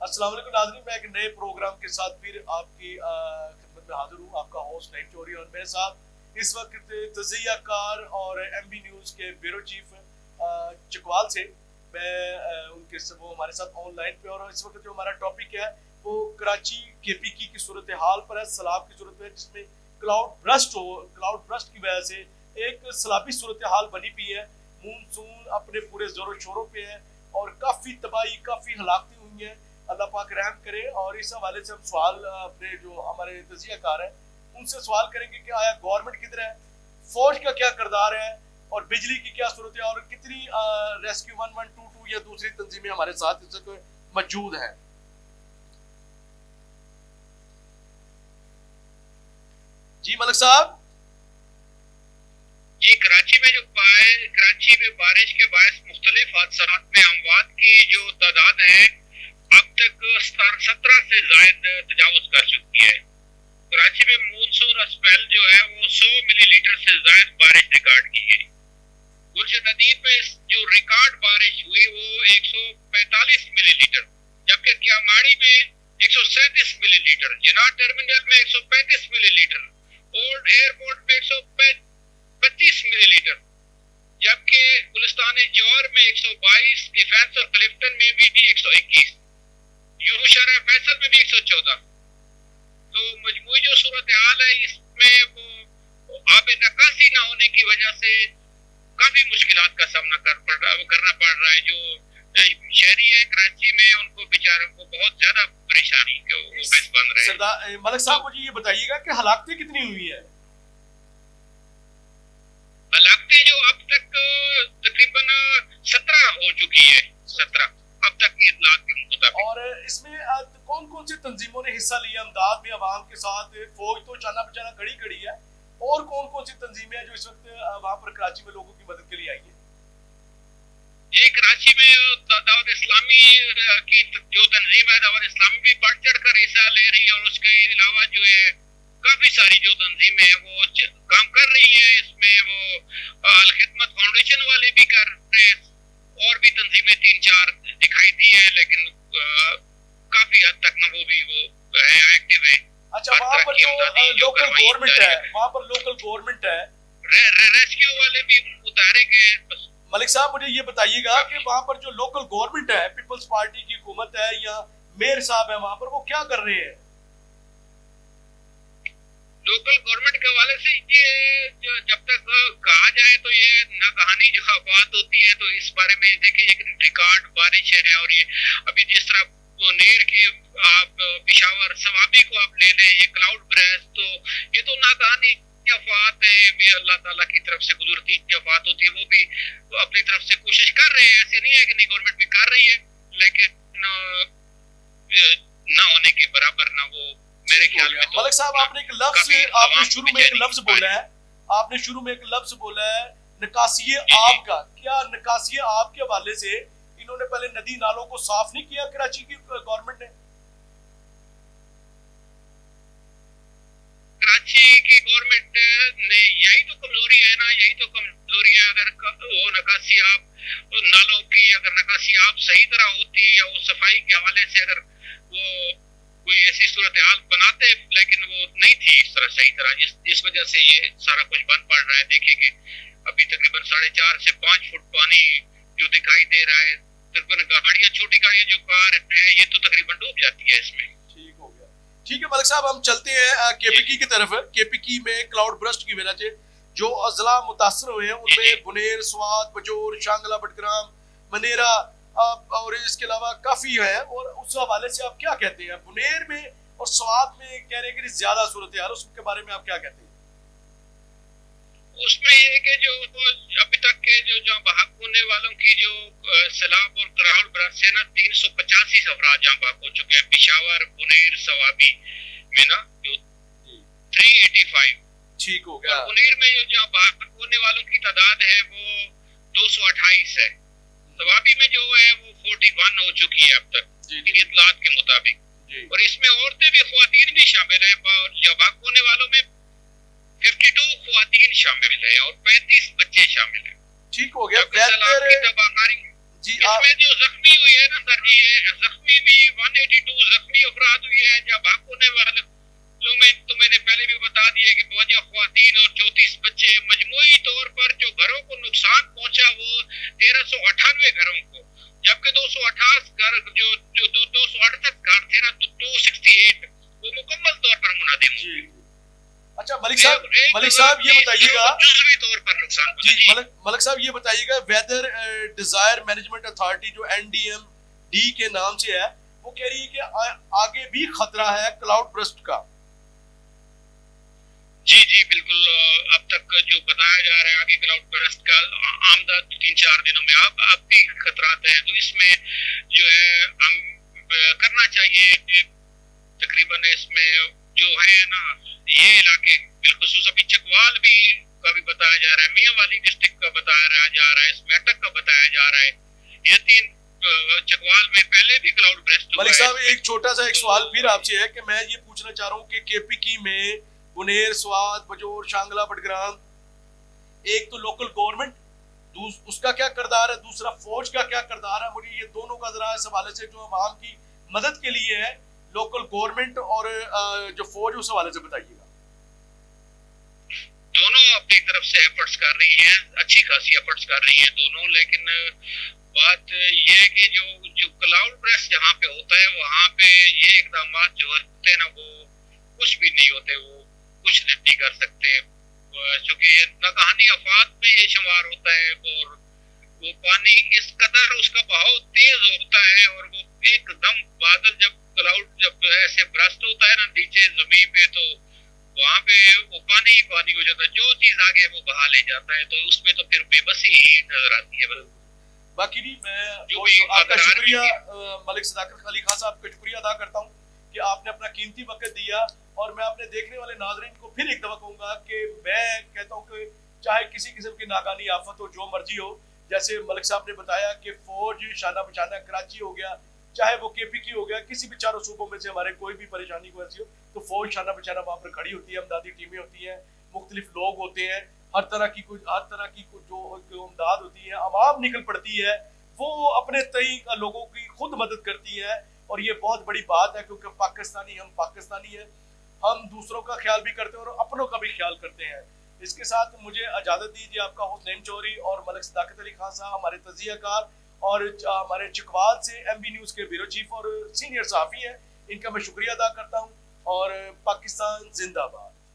अस्सलाम वालेकुम नाज़रीन, मैं एक नए प्रोग्राम के साथ फिर आपकी खिदमत में हाजिर हूँ। आपका होस्ट नाइम चौधरी और मेरे साथ इस वक्त तज़िया कार और एमबी न्यूज़ के ब्यूरो चीफ चकवाल से मैं उनके सब वो हमारे साथ ऑनलाइन पे। और इस वक्त जो हमारा टॉपिक है वो कराची केपीकी की सूरत हाल पर है, सैलाब की सूरत में, जिसमें क्लाउड ब्रस्ट की वजह से एक सैलाबी सूरत हाल बनी हुई है। मूनसून अपने पूरे जोरों शोरों पे है और काफ़ी तबाही, काफ़ी हलाकतें हुई हैं। अल्लाह पाक रहम करे। और इस हवाले से हम सवाल अपने जो हमारे तजियाकार हैं उनसे सवाल करेंगे कि आया गवर्नमेंट किधर है, फौज का क्या किरदार है और बिजली की क्या सूरत है और कितनी रेस्क्यू 1122 या दूसरी तंजीमें हमारे साथ इस वक्त मौजूद हैं। जी मलिक साहब। जी, कराची में बारिश के बायस मुख्तलिफ हादसात में अमवात की जो तादाद है अब तक 17 से जायद तजावुज कर चुकी है। कराची में मूनसून स्पेल जो है वो 100 मिलीलीटर से जायद बारिश रिकॉर्ड की है। गुलशन नदीर में जो रिकॉर्ड बारिश हुई वो 145 मिलीलीटर, जबकि कियामाड़ी में 137 मिलीलीटर, जिनाह टर्मिनल में 135 मिलीलीटर, ओल्ड एयरपोर्ट में 125 मिलीलीटर, जबकि गुलिस्तान जौहर में 122, डिफेंस और क्लिफ्टन में भी 121, यूशर फैसल में भी 114। तो मजमूई जो सूरत हाल है इसमें वो आब नकासी न होने की वजह से काफी मुश्किलात का सामना करना पड़ रहा है। जो शहरी है कराची में उनको बेचारों को बहुत ज्यादा परेशानी के बन रहे हैं। मलिक साहब मुझे ये बताइएगा कि हलाकतें कितनी हुई है? हलाकतें जो अब तक तकरीबन 17 हो चुकी है, 17 अब तक की इतलात के मुताबिक। और इसमें कौन कौन सी तंजीमों ने हिस्सा लिया इमदाद में अवाम के साथ? फौज तो चाना बचाना खड़ी है, और कौन कौन सी तंजीमें हैं जो इस वक्त वहां पर कराची में लोगों की मदद के लिए आई है? ये कराची में दावत इस्लामी की जो तंजीम है, दावत इस्लामी भी बढ़ चढ़ कर हिस्सा ले रही है और उसके अलावा जो है काफी सारी जो तंजीमें हैं वो काम कर रही है। इसमें वो अल खिदमत फाउंडेशन वाले भी कर रहे हैं और भी तंजीमें 3-4 दिखाई दी है, लेकिन काफी हद तक ना वो है एक्टिव है। अच्छा, वहाँ पर जो लोकल गवर्नमेंट है, वहाँ पर लोकल गवर्नमेंट है, रेस्क्यू वाले भी मुतहरिक है। मलिक साहब मुझे ये बताइएगा कि वहाँ पर जो लोकल गवर्नमेंट है, पीपल्स पार्टी की हुकूमत है या मेयर साहब है वहाँ पर, वो क्या कर रहे हैं? लोकल गवर्नमेंट के हवाले से ये जब तक कहा जाए तो ये ना कहानी जो बात होती है, तो इस बारे में देखिए एक रिकॉर्ड बारिश है। और ये अभी जिस तरह नेर के आप पिशावर सवाबी को आप ले लें, ये क्लाउड ब्रेस्ट, तो ये तो ना कहानी अफवात है, भी अल्लाह ताला की तरफ से गुजरती अफवात होती है। वो भी अपनी तरफ से कोशिश कर रहे हैं, ऐसे नहीं है कि नहीं गवर्नमेंट भी कर रही है, लेकिन ना होने के बराबर ना वो मेरे ख्याल में। मलिक साहब आपने एक लफ्ज आपने शुरू में एक लफ्ज बोला है निकासी आब का। क्या निकासी आब के हवाले से इन्होंने पहले नदी नालों को साफ नहीं किया कराची की गवर्नमेंट ने? कराची की गवर्नमेंट ने यही तो कमजोरी है ना, यही तो कमजोरी है। अगर वो नकासी आब नालों की अगर नकासी आब सही तरह होती या वो सफाई के हवाले से अगर वो कोई ऐसी सूरत हाल बनाते, लेकिन वो नहीं थी इस तरह सही तरह, जिस वजह से ये सारा कुछ बंद पड़ रहा है। देखेंगे अभी तकरीबन 4.5 से 5 फुट पानी जो दिखाई दे रहा है। तकरीबन गाड़ियां, छोटी गाड़ियां जो कार है ये तो तकरीबन डूब जाती है इसमें। ठीक हो गया, ठीक है मलिक साहब, हम चलते हैं केपीकी की तरफ। केपीकी में क्लाउड ब्रस्ट की वजह से जो अजला मुतासर हुए हैं उनमें बुनेर, स्वात, बजोर, शांगला, बटग्राम, मनेरा और इसके अलावा काफी है। और उस हवाले से आप क्या कहते हैं? बुनेर में और स्वात में कह रहे हैं कि ज्यादा सूरत है, उसके बारे में आप क्या कहते हैं? उसमें ये कि जो अभी तक के जो भाग होने वालों की जो सैलाब और क्राउड ब्रस्ट से ना 385 अफराद जहाँ भाग हो चुके हैं। पिशावर, बुनेर, सवाबी में ना जो 385 ठीक हो गया। बुनेर में जो भाग होने वालों की तादाद है वो 228 है। सवाबी में जो है वो 41 हो चुकी है अब तक इतलात के मुताबिक। और इसमें औरतें भी, ख्वातीन भी शामिल है। और भाग होने वालों में 52 ख्वातीन शामिल है और 35 बच्चे शामिल है। ठीक हो गया। जी, इसमें जो जख्मी हुई है ना सर जी, ये जख्मी भी 182 जख्मी अफराद हुए हैं या भाग होने वाले तो मैंने पहले भी बता दिया कि 52 ख्वातीन और 34 बच्चे, मजमूई तौर पर जो घरों को नुकसान पहुंचा वो 1398 घरों को, जबकि 228 घर जो जो 268 घर थे ना, तो 268 वो मुकम्मल तौर पर मुनादिम हो गए। अच्छा मलिक साहब ये बताइएगा, जुज़वी तौर पर नुकसान जी मलिक साहब ये बताइएगा, वेदर डिजायर मैनेजमेंट अथॉरिटी जो NDMD के नाम से है, वो कह रही है कि आगे भी खतरा है क्लाउड बर्स्ट का। जी जी बिल्कुल, अब तक जो बताया जा रहा है आगे क्लाउड बर्स्ट का आमदा 3-4 दिनों में अब भी खतरात हैं, तो इसमें जो है हम करना चाहिए तकरीबन इसमें जो है ना ये इलाके बिलखुसूस अभी चकवाल भी का भी बताया जा रहा है, मियांवाली डिस्ट्रिक्ट का बताया जा रहा है, स्मेटक का बताया जा रहा है, ये 3 चकवाल में पहले भी क्लाउड बर्स्ट हुआ है। मलिक साहब एक छोटा सा एक सवाल फिर आपसे है कि मैं ये पूछना चाह रहा हूँ कि केपीकी में बुनेर, स्वात, बजोर, शांगला, बडग्राम, एक तो लोकल गवर्नमेंट उसका क्या किरदार है, दूसरा फौज का क्या किरदार है, मुझे ये दोनों का जरा इस हवाले से जो आवाम की मदद के लिए है लोकल गवर्नमेंट और जो फौज उस हवाले से बताइएगा। दोनों अपनी तरफ से एफर्ट्स कर रही हैं, अच्छी खासी एफर्ट्स कर रही हैं दोनों, लेकिन बात ये है कि जो क्लाउड बर्स्ट जहाँ पे होता है वहाँ पे ये इकदाम जो होते हैं ना वो कुछ भी नहीं होते, वो कुछ नहीं कर सकते, क्योंकि ये नागहानी आफात में ये शुमार होता है, और वो पानी इस कदर उसका बहाव तेज होता है, और वो एकदम बादल जब ऐसे बरस्ट होता है ना नीचे जमीन पे, तो वहाँ पे वो पानी ही पानी हो जाता है, जो चीज आगे वो बहा ले जाता है, तो उसमें तो फिर बेबसी ही नजर आती है। बाकी नहीं, मैं आपका शुक्रिया मलिक सदाकत अली खान साहब का शुक्रिया अदा करता हूँ कि आपने अपना कीमती वक्त दिया, और मैं अपने देखने वाले नाजरीन को फिर एक दफा कहूंगा कि मैं कहता हूँ कि चाहे किसी किस्म की नाकानी आफत हो, जो मर्जी हो, जैसे मलिक साहब ने बताया कि फौज शाना बचाना कराची हो गया, चाहे वो केपीकी हो गया, किसी भी चारों सूबों में से हमारे कोई भी परेशानी को ऐसी हो तो फौज शाना बचाना वहाँ पर खड़ी होती है, अमदादी टीमें होती हैं, मुख्तलिफ लोग होते हैं, हर तरह की जो इमदाद होती है, आवाम निकल पड़ती है, वो अपने तई लोगों की खुद मदद करती है, और ये बहुत बड़ी बात है क्योंकि हम पाकिस्तानी है, हम दूसरों का ख्याल भी करते हैं और अपनों का भी ख्याल करते हैं। इसके साथ मुझे इजाजत दीजिए, आपका होस्ट नईम चौधरी और मलिक सदाकत अली खान साहब हमारे तजियाकार और हमारे चकवाल से MB न्यूज़ के ब्यूरो चीफ और सीनियर सहाफ़ी हैं, इनका मैं शुक्रिया अदा करता हूँ, और पाकिस्तान जिंदाबाद।